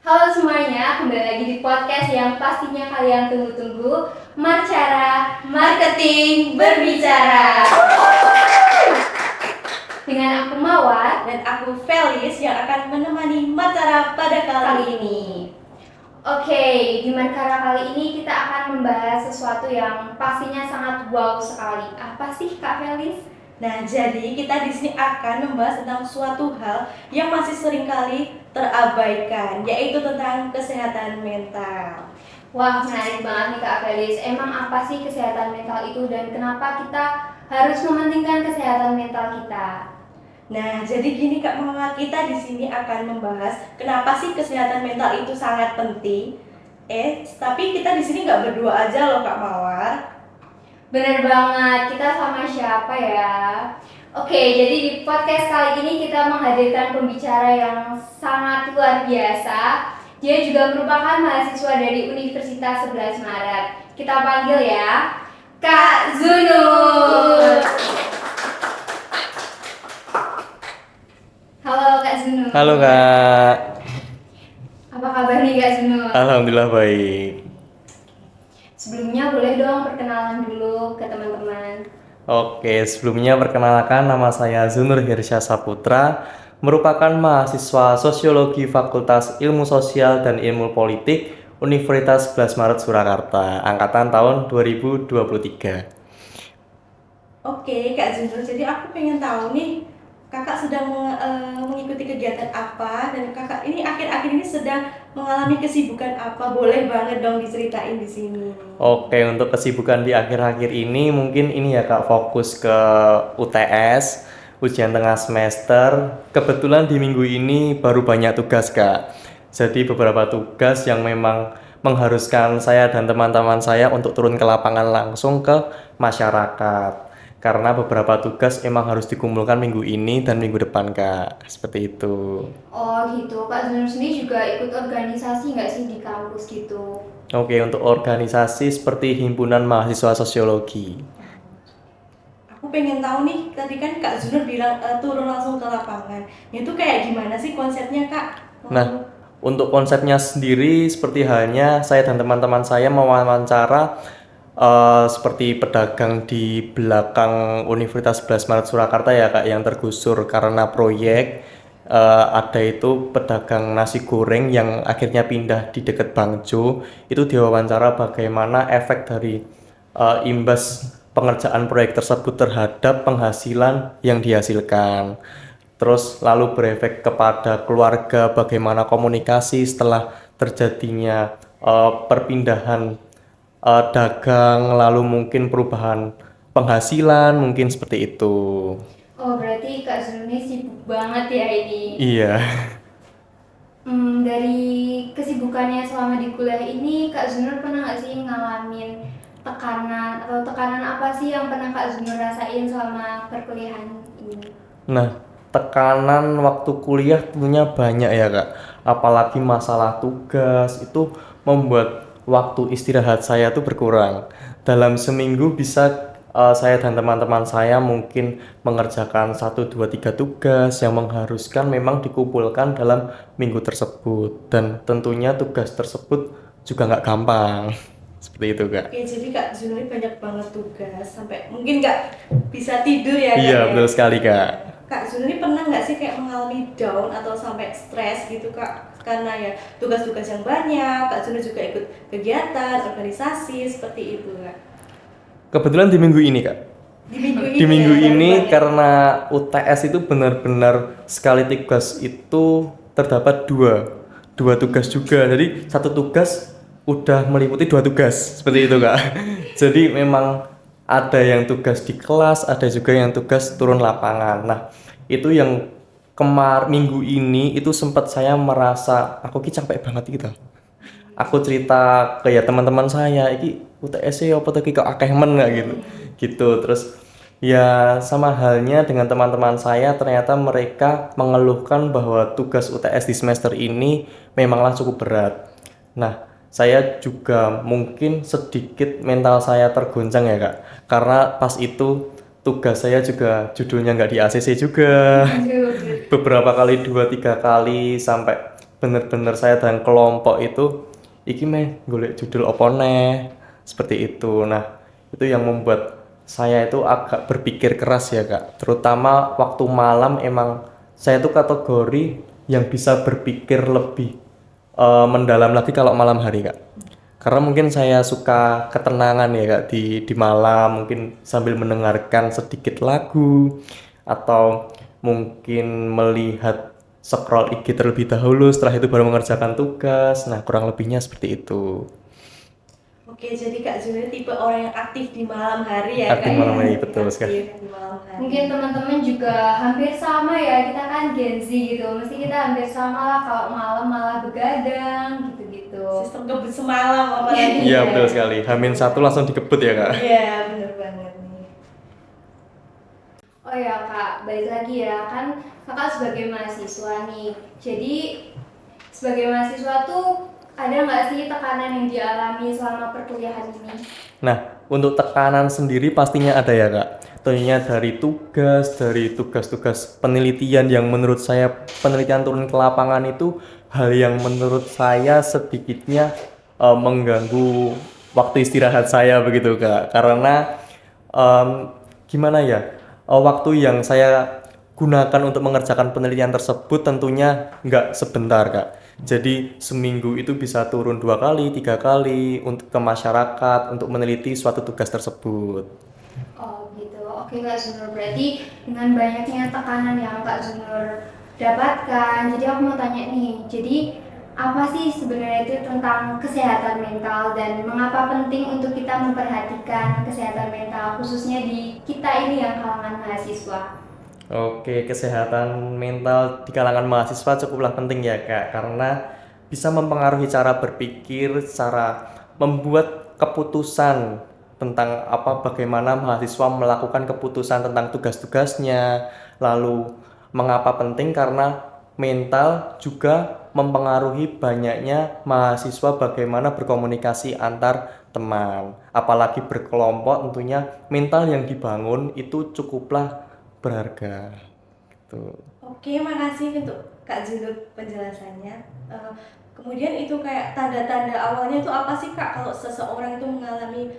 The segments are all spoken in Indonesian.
Halo semuanya, kembali lagi di podcast yang pastinya kalian tunggu-tunggu, Marcara Marketing Berbicara. Dengan aku Mawar dan aku Felis yang akan menemani Marcara pada kali ini. Oke, di Marcara kali ini kita akan membahas sesuatu yang pastinya sangat wow sekali. Apa sih Kak Felis? Nah, jadi kita di sini akan membahas tentang suatu hal yang masih seringkali terabaikan, yaitu tentang kesehatan mental. Wah, menarik banget nih Kak Felis. Emang apa sih kesehatan mental itu dan kenapa kita harus mementingkan kesehatan mental kita? Nah, jadi gini Kak Mawar, kita di sini akan membahas kenapa sih kesehatan mental itu sangat penting. Tapi kita di sini nggak berdua aja loh Kak Mawar. Bener banget, kita sama siapa ya? Oke, jadi di podcast kali ini kita menghadirkan pembicara yang sangat luar biasa. Dia juga merupakan mahasiswa dari Universitas 11 Maret. Kita panggil ya, Kak Zunur. Halo Kak Zunur. Halo Kak. Apa kabar nih Kak Zunur? Alhamdulillah baik. Sebelumnya boleh dong perkenalan dulu ke teman-teman. Oke, sebelumnya perkenalkan nama saya Zunur Hirsya Saputra, merupakan mahasiswa Sosiologi Fakultas Ilmu Sosial dan Ilmu Politik Universitas 11 Maret Surakarta, angkatan tahun 2023. Oke Kak Zunur, jadi aku pengen tahu nih, kakak sedang mengikuti kegiatan apa, dan kakak ini akhir-akhir ini sedang mengalami kesibukan apa? Boleh banget dong diceritain di sini. Oke, untuk kesibukan di akhir-akhir ini mungkin ini ya Kak, fokus ke UTS, ujian tengah semester. Kebetulan di minggu ini baru banyak tugas Kak. Jadi beberapa tugas yang memang mengharuskan saya dan teman-teman saya untuk turun ke lapangan langsung ke masyarakat. Karena beberapa tugas emang harus dikumpulkan minggu ini dan minggu depan Kak. Seperti itu. Oh gitu, Kak Zunur sendiri juga ikut organisasi nggak sih di kampus gitu? Oke, untuk organisasi seperti Himpunan Mahasiswa Sosiologi. Aku pengen tahu nih, tadi kan Kak Zunur bilang turun langsung ke lapangan. Itu kayak gimana sih konsepnya Kak? Nah, untuk konsepnya sendiri seperti halnya saya dan teman-teman saya mewawancara seperti pedagang di belakang Universitas 11 Maret Surakarta ya Kak, yang tergusur karena proyek. Ada itu pedagang nasi goreng yang akhirnya pindah di dekat Bangjo. Itu diwawancara bagaimana efek dari imbas pengerjaan proyek tersebut terhadap penghasilan yang dihasilkan. Terus lalu berefek kepada keluarga, bagaimana komunikasi setelah terjadinya perpindahan dagang, lalu mungkin perubahan penghasilan, mungkin seperti itu. Oh berarti Kak Zunur ini sibuk banget ya ini. Iya. Dari kesibukannya selama di kuliah ini, Kak Zunur pernah nggak sih ngalamin tekanan apa sih yang pernah Kak Zunur rasain selama perkuliahan ini? Nah, tekanan waktu kuliah tentunya banyak ya Kak. Apalagi masalah tugas itu membuat waktu istirahat saya tuh berkurang. Dalam seminggu bisa saya dan teman-teman saya mungkin mengerjakan 1, 2, 3 tugas yang mengharuskan memang dikumpulkan dalam minggu tersebut. Dan tentunya tugas tersebut juga nggak gampang. Seperti itu Kak. Oke, jadi Kak Zunur ini banyak banget tugas, sampai mungkin nggak bisa tidur ya Kak? Iya, ya? betul sekali Kak. Kak Zunur ini pernah nggak sih kayak mengalami down atau sampai stres gitu Kak? Karena ya tugas-tugas yang banyak, Kak Zunur juga ikut kegiatan, organisasi, seperti itu Kak. Kebetulan di minggu ini Kak. Di minggu ini, Di minggu ya, ini banget. karena UTS itu benar-benar sekali tugas itu terdapat dua tugas juga. Jadi satu tugas udah meliputi 2 tugas seperti itu Kak. Jadi memang ada yang tugas di kelas, ada juga yang tugas turun lapangan. Nah, itu yang minggu ini itu sempat saya merasa aku capek banget gitu. Aku cerita ke ya teman-teman saya, iki UTS apa tuh kok akeh men nggak gitu. Gitu. Terus ya sama halnya dengan teman-teman saya, ternyata mereka mengeluhkan bahwa tugas UTS di semester ini memanglah cukup berat. Nah, saya juga mungkin sedikit mental saya tergoncang ya Kak, karena pas itu tugas saya juga judulnya nggak di ACC juga. Beberapa kali 2, 3 kali sampai bener-bener saya dan kelompok itu iki meh golek judul opo neh seperti itu. Nah, itu yang membuat saya itu agak berpikir keras ya Kak. Terutama waktu malam emang saya itu kategori yang bisa berpikir lebih mendalam lagi kalau malam hari Kak. Karena mungkin saya suka ketenangan ya Kak di malam, mungkin sambil mendengarkan sedikit lagu atau mungkin melihat scroll IG terlebih dahulu, setelah itu baru mengerjakan tugas. Nah, kurang lebihnya seperti itu. Oke, jadi Kak Zunur tipe orang yang aktif di malam hari ya Aktif Kak malam ya? hari, betul Aktif sekali. di malam hari. Mungkin teman-teman juga hampir sama ya, kita kan Gen Z gitu. Mesti kita hampir sama lah kalau malam malah begadang gitu-gitu. Sistem kebut semalam apalagi. Iya, ya. betul sekali. H-1 langsung dikebut ya Kak. Iya, bener banget nih. Oh ya Kak, balik lagi ya, kan Kakak sebagai mahasiswa nih. Jadi sebagai mahasiswa tuh ada nggak sih tekanan yang dialami selama perkuliahan ini? Nah, untuk tekanan sendiri pastinya ada ya Kak. Tentunya dari tugas-tugas penelitian yang menurut saya penelitian turun ke lapangan itu hal yang menurut saya sedikitnya mengganggu waktu istirahat saya begitu Kak. Karena gimana ya, waktu yang saya gunakan untuk mengerjakan penelitian tersebut tentunya nggak sebentar Kak. Jadi seminggu itu bisa turun 2 kali, 3 kali untuk ke masyarakat untuk meneliti suatu tugas tersebut. Oh gitu, oke Kak Zunur, berarti dengan banyaknya tekanan yang Kak Zunur dapatkan, jadi aku mau tanya nih, jadi apa sih sebenarnya itu tentang kesehatan mental dan mengapa penting untuk kita memperhatikan kesehatan mental khususnya di kita ini yang kalangan mahasiswa? Oke, kesehatan mental di kalangan mahasiswa cukuplah penting ya Kak, karena bisa mempengaruhi cara berpikir, cara membuat keputusan tentang bagaimana mahasiswa melakukan keputusan tentang tugas-tugasnya. Lalu mengapa penting? Karena mental juga mempengaruhi banyaknya mahasiswa bagaimana berkomunikasi antar teman. Apalagi berkelompok tentunya mental yang dibangun itu cukuplah berharga gitu. Oke, makasih untuk Kak Zunur penjelasannya. Kemudian itu kayak tanda-tanda awalnya itu apa sih Kak kalau seseorang itu mengalami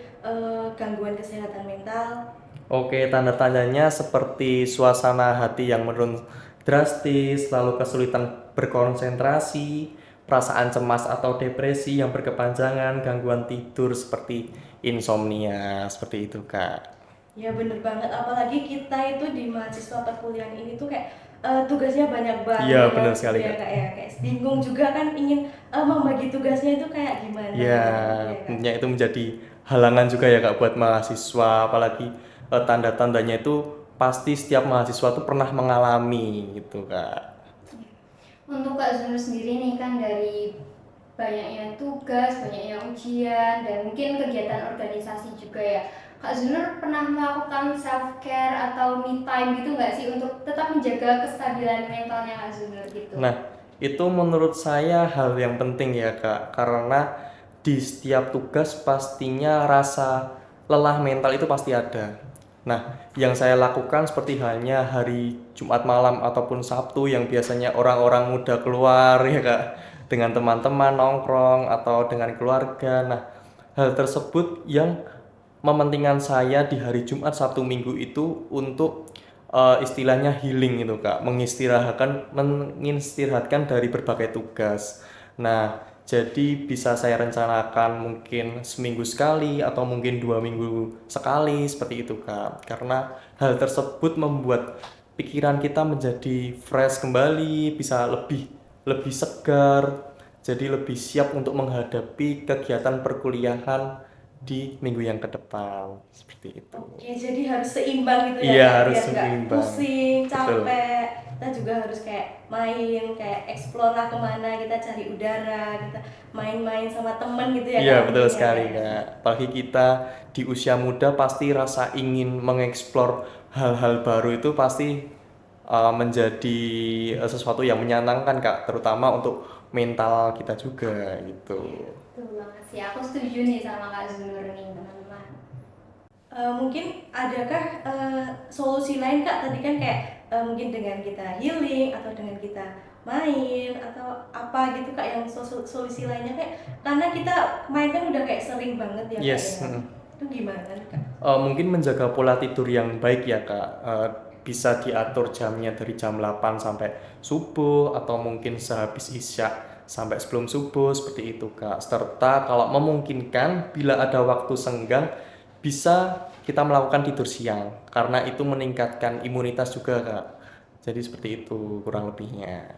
gangguan kesehatan mental? Oke, tanda-tandanya seperti suasana hati yang menurun drastis, lalu kesulitan berkonsentrasi, perasaan cemas atau depresi yang berkepanjangan, gangguan tidur seperti insomnia, seperti itu Kak. Ya bener banget, apalagi kita itu di mahasiswa perkuliahan ini tuh kayak tugasnya banyak banget. Iya, benar sekali, ya, Kak. Kak ya, kayak bingung juga kan ingin membagi tugasnya itu kayak gimana. Ya, Kak? tentunya itu menjadi halangan juga ya Kak buat mahasiswa, apalagi tanda-tandanya itu pasti setiap mahasiswa tuh pernah mengalami gitu Kak. Untuk Kak Zunur sendiri nih kan dari banyaknya tugas, banyaknya ujian, dan mungkin kegiatan organisasi juga ya. Kak Zunur pernah melakukan self care atau me time gitu nggak sih untuk tetap menjaga kestabilan mentalnya Kak Zunur gitu? Nah, itu menurut saya hal yang penting ya Kak, karena di setiap tugas pastinya rasa lelah mental itu pasti ada. Nah, yang saya lakukan seperti halnya hari Jumat malam ataupun Sabtu yang biasanya orang-orang muda keluar ya Kak, dengan teman-teman nongkrong atau dengan keluarga. Nah, hal tersebut yang mementingkan saya di hari Jumat, Sabtu, Minggu itu untuk istilahnya healing itu Kak, mengistirahatkan dari berbagai tugas. Nah, jadi bisa saya rencanakan mungkin seminggu sekali atau mungkin 2 minggu sekali seperti itu Kak. Karena hal tersebut membuat pikiran kita menjadi fresh kembali, bisa lebih lebih segar, jadi lebih siap untuk menghadapi kegiatan perkuliahan di minggu yang ke depan seperti itu. Oke, jadi harus seimbang gitu ya Iya, Kak, harus biar nggak seimbang. pusing, Betul. capek. Kita juga harus kayak main, kayak explore lah kemana, kita cari udara, kita main-main sama temen gitu ya Iya, Kak. betul mungkin ya, sekali Kak. Kak. Apalagi kita di usia muda pasti rasa ingin mengeksplor hal-hal baru itu pasti menjadi sesuatu yang menyenangkan Kak, terutama untuk mental kita juga gitu. Betul banget sih, aku setuju nih sama Kak Zunur nih teman-teman. Mungkin adakah solusi lain Kak? Tadi kan kayak mungkin dengan kita healing atau dengan kita main atau apa gitu Kak, yang solusi lainnya kayak karena kita main kan udah kayak sering banget ya Kak Yes. ya. Itu gimana Kak? Mungkin menjaga pola tidur yang baik ya Kak. Bisa diatur jamnya dari jam 8 sampai subuh atau mungkin sehabis isya sampai sebelum subuh seperti itu Kak. Serta kalau memungkinkan bila ada waktu senggang bisa kita melakukan tidur siang karena itu meningkatkan imunitas juga Kak. Jadi seperti itu kurang lebihnya.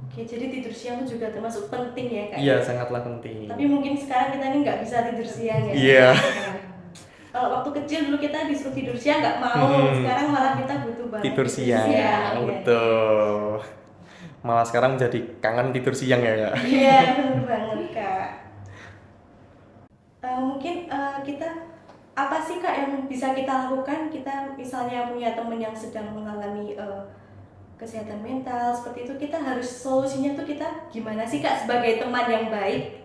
Oke, jadi tidur siang itu juga termasuk penting ya Kak Iya, ya? sangatlah penting. Tapi mungkin sekarang kita ini nggak bisa tidur siang ya. Iya. Kalau waktu kecil dulu kita disuruh tidur siang nggak mau, sekarang malah kita butuh banget Tidur siang, ya. betul. Malah sekarang jadi kangen tidur siang ya Kak. Iya, benar banget Kak. Mungkin kita apa sih Kak yang bisa kita lakukan? Kita misalnya punya teman yang sedang mengalami kesehatan mental seperti itu, kita harus solusinya tuh kita gimana sih Kak sebagai teman yang baik?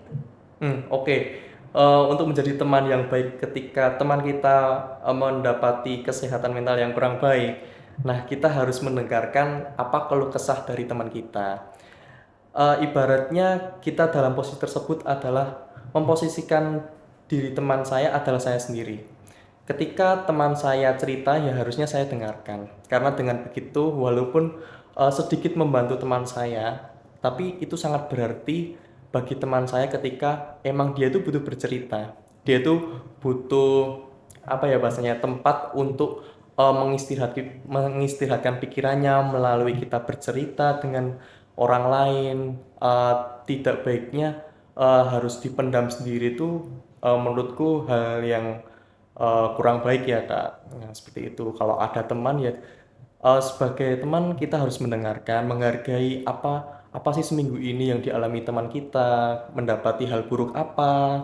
Oke. Untuk menjadi teman yang baik ketika teman kita mendapati kesehatan mental yang kurang baik, nah kita harus mendengarkan apa keluh kesah dari teman kita. Ibaratnya kita dalam posisi tersebut adalah memposisikan diri teman saya adalah saya sendiri. Ketika teman saya cerita ya harusnya saya dengarkan. Karena dengan begitu walaupun sedikit membantu teman saya, tapi itu sangat berarti bagi teman saya ketika emang dia itu butuh bercerita. Dia itu butuh apa ya bahasanya tempat untuk mengistirahatkan pikirannya melalui kita bercerita dengan orang lain. Tidak baiknya harus dipendam sendiri itu menurutku hal yang kurang baik ya Kak. Nah, seperti itu. Kalau ada teman ya sebagai teman kita harus mendengarkan, menghargai apa sih seminggu ini yang dialami teman kita, mendapati hal buruk apa.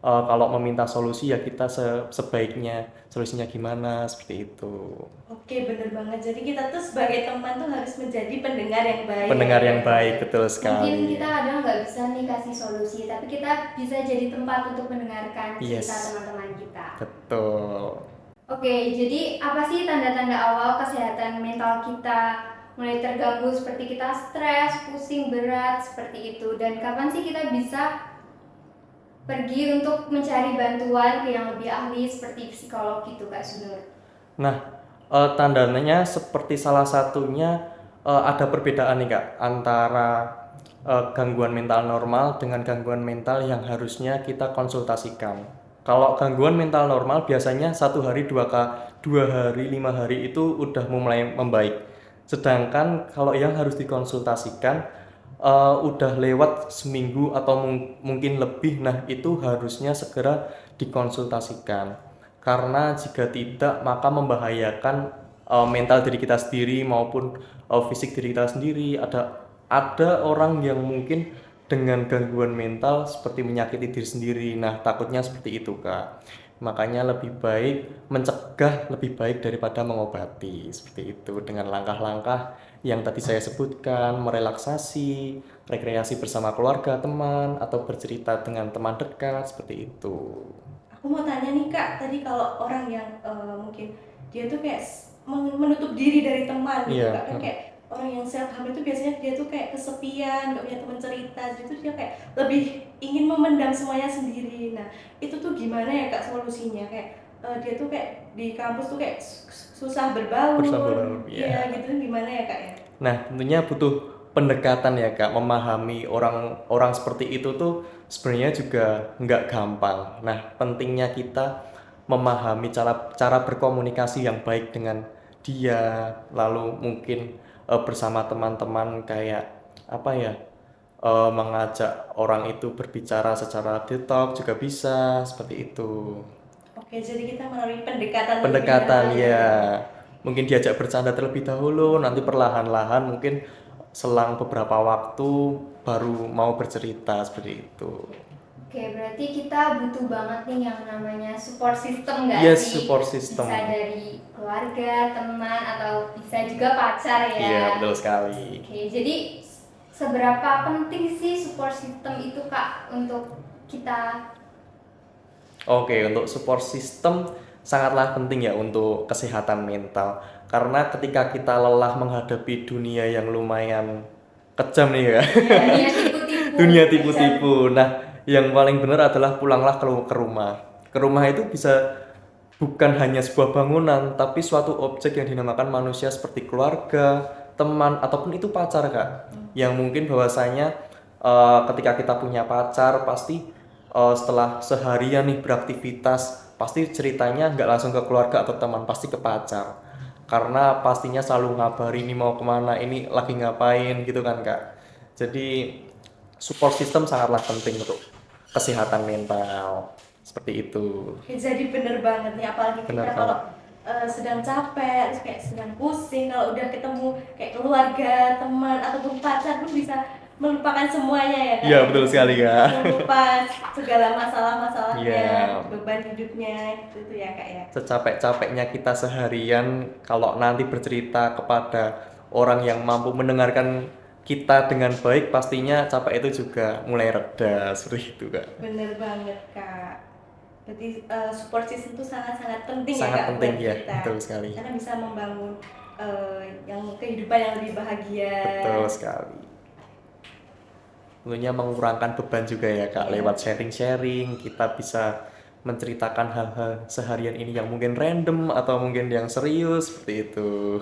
Kalau meminta solusi ya kita sebaiknya solusinya gimana seperti itu. Oke, bener banget. Jadi kita tuh sebagai teman tuh harus menjadi pendengar yang baik. Pendengar yang baik, betul Mungkin sekali. kita kadang nggak bisa nih kasih solusi, tapi kita bisa jadi tempat untuk mendengarkan cerita Yes. teman-teman kita. Betul. Oke, jadi apa sih tanda-tanda awal kesehatan mental kita mulai terganggu seperti kita stres, pusing, berat, seperti itu? Dan kapan sih kita bisa pergi untuk mencari bantuan ke yang lebih ahli seperti psikolog gitu Kak Sunur? Nah, tandanya seperti salah satunya ada perbedaan nih Kak antara gangguan mental normal dengan gangguan mental yang harusnya kita konsultasikan. Kalau gangguan mental normal biasanya 1 hari, 2 hari, 5 hari itu udah mulai membaik. Sedangkan kalau yang harus dikonsultasikan udah lewat seminggu atau mungkin lebih, nah itu harusnya segera dikonsultasikan. Karena jika tidak maka membahayakan mental diri kita sendiri maupun fisik diri kita sendiri. Ada orang yang mungkin dengan gangguan mental seperti menyakiti diri sendiri. Nah, takutnya seperti itu, Kak. Makanya lebih baik mencegah lebih baik daripada mengobati. Seperti itu dengan langkah-langkah yang tadi saya sebutkan, merelaksasi, rekreasi bersama keluarga, teman, atau bercerita dengan teman dekat, seperti itu. Aku mau tanya nih Kak, tadi kalau orang yang mungkin dia tuh kayak menutup diri dari teman gitu Iya. Kak, kan kayak orang yang self harm itu biasanya dia tuh kayak kesepian, gak punya teman cerita, jadi tuh dia kayak lebih ingin memendam semuanya sendiri. Nah, itu tuh gimana ya Kak solusinya? Kayak dia tuh kayak di kampus tuh kayak susah berbaur, Iya. gitu gimana ya Kak ya? Nah, tentunya butuh pendekatan ya Kak, memahami orang seperti itu tuh sebenarnya juga nggak gampang. Nah, pentingnya kita memahami cara berkomunikasi yang baik dengan dia, lalu mungkin bersama teman-teman kayak apa ya, mengajak orang itu berbicara secara detox juga bisa, seperti itu. Oke, jadi kita melalui pendekatan Pendekatan lebih ya, mungkin diajak bercanda terlebih dahulu, nanti perlahan-lahan mungkin selang beberapa waktu baru mau bercerita seperti itu. Oke, berarti kita butuh banget nih yang namanya support system nggak Yes, sih? support system. Bisa dari keluarga, teman, atau bisa juga pacar ya. Iya, betul sekali. Oke, jadi seberapa penting sih support system itu Kak untuk kita? Oke, untuk support system sangatlah penting ya untuk kesehatan mental. Karena ketika kita lelah menghadapi dunia yang lumayan kejam nih ya. Dunia tipu-tipu. Dunia tipu-tipu. Nah, yang paling benar adalah pulanglah ke rumah. Ke rumah itu bisa bukan hanya sebuah bangunan, tapi suatu objek yang dinamakan manusia seperti keluarga, teman, ataupun itu pacar, Kak. Yang mungkin bahwasanya ketika kita punya pacar, pasti setelah seharian nih beraktivitas, pasti ceritanya nggak langsung ke keluarga atau teman, pasti ke pacar. Karena pastinya selalu ngabari ini mau kemana, ini lagi ngapain gitu kan, Kak. Jadi support system sangatlah penting untuk kesehatan mental. Seperti itu. Ya, jadi bener banget nih, apalagi Bener kita kalau sedang capek, terus kayak sedang pusing, kalau udah ketemu kayak keluarga, teman ataupun pacar pun bisa melupakan semuanya ya kan? Iya, betul sekali, Kak. Melupakan segala masalah-masalahnya, Iya. beban hidupnya gitu ya Kak ya. Secapek-capeknya kita seharian, kalau nanti bercerita kepada orang yang mampu mendengarkan kita dengan baik, pastinya capek itu juga mulai reda, seperti itu, Kak. Bener banget Kak. Berarti support system itu sangat-sangat penting Sangat ya Kak penting, buat ya, kita. betul sekali. Karena bisa membangun yang kehidupan yang lebih bahagia. Betul sekali. Tentunya mengurangkan beban juga ya, Kak. Iya. Lewat sharing-sharing, kita bisa menceritakan hal-hal seharian ini yang mungkin random atau mungkin yang serius, seperti itu.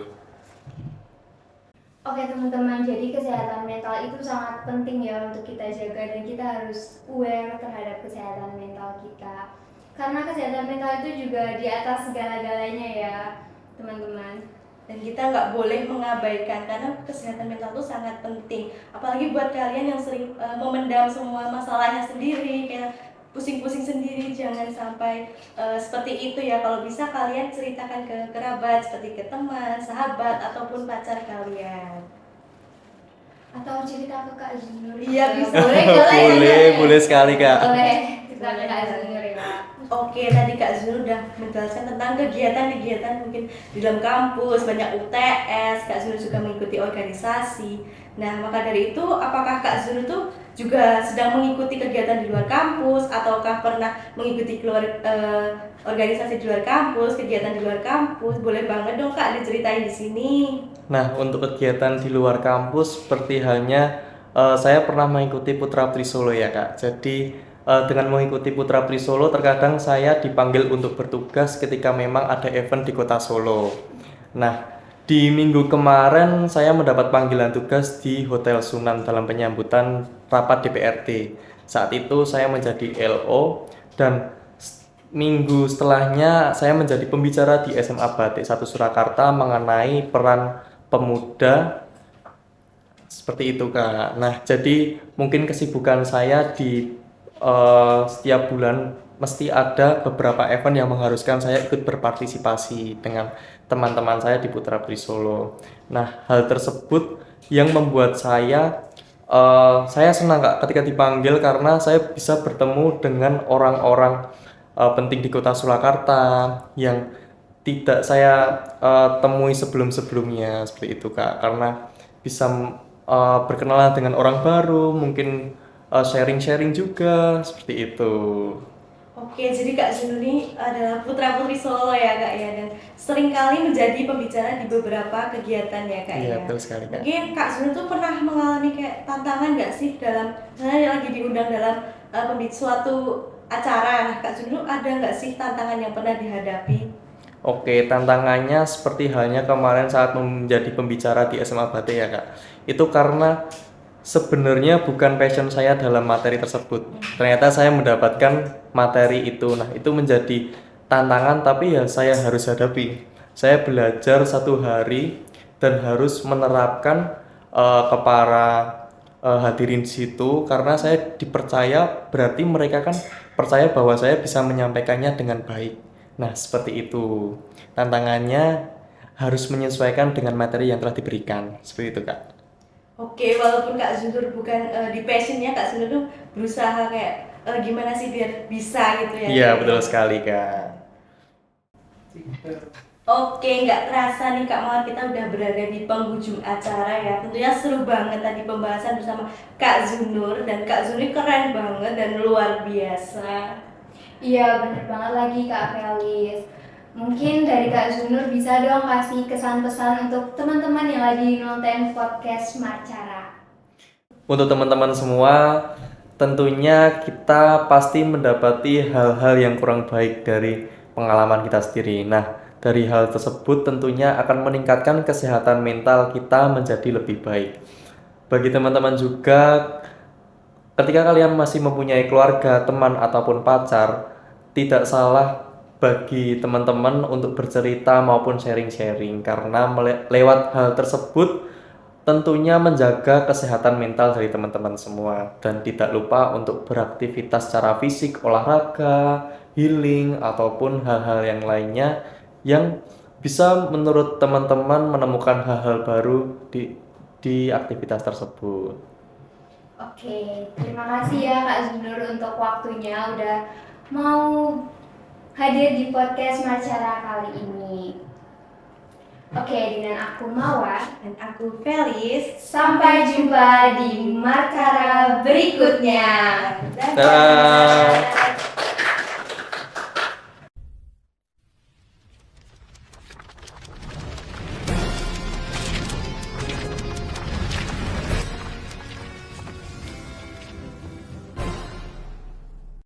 Oke teman-teman, jadi kesehatan mental itu sangat penting ya untuk kita jaga dan kita harus aware terhadap kesehatan mental kita. Karena kesehatan mental itu juga di atas segala-galanya ya teman-teman. Dan kita nggak boleh mengabaikan karena kesehatan mental itu sangat penting. Apalagi buat kalian yang sering memendam semua masalahnya sendiri, kayak pusing-pusing sendiri, jangan sampai seperti itu ya. Kalau bisa kalian ceritakan ke kerabat, seperti ke teman, sahabat ataupun pacar kalian. Atau cerita ke Kak Zunur. Iya, bisa. Boleh sekali, Kak. Boleh cerita ke Kak Zunur ya. Oke, tadi Kak Zul udah menjelaskan tentang kegiatan-kegiatan mungkin di dalam kampus, banyak UTS, Kak Zul juga mengikuti organisasi. Nah, maka dari itu, apakah Kak Zul itu juga sedang mengikuti kegiatan di luar kampus, ataukah pernah mengikuti organisasi di luar kampus, kegiatan di luar kampus? Boleh banget dong Kak diceritain di sini. Nah, untuk kegiatan di luar kampus, seperti halnya saya pernah mengikuti Putra Putri Solo ya, Kak. Jadi dengan mengikuti Putra Putri Solo, terkadang saya dipanggil untuk bertugas ketika memang ada event di kota Solo. Nah, di minggu kemarin saya mendapat panggilan tugas di Hotel Sunan dalam penyambutan rapat DPRD. Saat itu saya menjadi LO dan minggu setelahnya saya menjadi pembicara di SMA Batik 1 Surakarta mengenai peran pemuda. Seperti itu, Kak. Nah, jadi mungkin kesibukan saya di setiap bulan mesti ada beberapa event yang mengharuskan saya ikut berpartisipasi dengan teman-teman saya di Putra Putri Solo. Nah, hal tersebut yang membuat saya senang, Kak, ketika dipanggil karena saya bisa bertemu dengan orang-orang penting di kota Surakarta yang tidak saya temui sebelum-sebelumnya, seperti itu, Kak. Karena bisa berkenalan dengan orang baru, mungkin sharing-sharing juga, seperti itu. Oke, jadi Kak Zul ini adalah putra putri Solo ya Kak ya, dan sering kali menjadi pembicara di beberapa kegiatan ya Kak Iya, ya. betul sekali, Kak. Mungkin Kak Zul tuh pernah mengalami kayak tantangan nggak sih dalam, misalnya lagi diundang dalam suatu acara, nah Kak Zul ada nggak sih tantangan yang pernah dihadapi? Oke, tantangannya seperti halnya kemarin saat menjadi pembicara di SMA Batik ya, Kak. Itu karena sebenarnya bukan passion saya dalam materi tersebut. Ternyata saya mendapatkan materi itu. Nah, itu menjadi tantangan tapi ya saya harus hadapi. Saya belajar 1 hari dan harus menerapkan ke para hadirin di situ karena saya dipercaya, berarti mereka kan percaya bahwa saya bisa menyampaikannya dengan baik. Nah, seperti itu. Tantangannya harus menyesuaikan dengan materi yang telah diberikan. Seperti itu, Kak. Oke, walaupun Kak Zunur bukan di passionnya, Kak Zunur tuh berusaha kayak gimana sih biar bisa gitu ya. Iya, betul sekali, Kak. Oke, nggak terasa nih Kak Mawar, kita udah berada di penghujung acara ya. Tentunya seru banget tadi pembahasan bersama Kak Zunur, dan Kak Zunur keren banget dan luar biasa. Iya bener banget lagi Kak Felis. Mungkin dari Kak Zunur bisa dong kasih kesan-pesan untuk teman-teman yang lagi nonton podcast Marcara. untuk teman-teman semua, tentunya kita pasti mendapati hal-hal yang kurang baik dari pengalaman kita sendiri. Nah, dari hal tersebut tentunya akan meningkatkan kesehatan mental kita menjadi lebih baik. Bagi teman-teman juga, ketika kalian masih mempunyai keluarga, teman, ataupun pacar, tidak salah bagi teman-teman untuk bercerita maupun sharing-sharing, karena lewat hal tersebut tentunya menjaga kesehatan mental dari teman-teman semua. Dan tidak lupa untuk beraktivitas secara fisik, olahraga, healing, ataupun hal-hal yang lainnya yang bisa menurut teman-teman menemukan hal-hal baru di aktivitas tersebut. Oke, terima kasih ya Kak Zunur untuk waktunya udah mau hadir di podcast Marcara kali ini. Oke, dengan aku Mawar Dan aku Felis. sampai jumpa di Marcara berikutnya. Dadah. Dadah.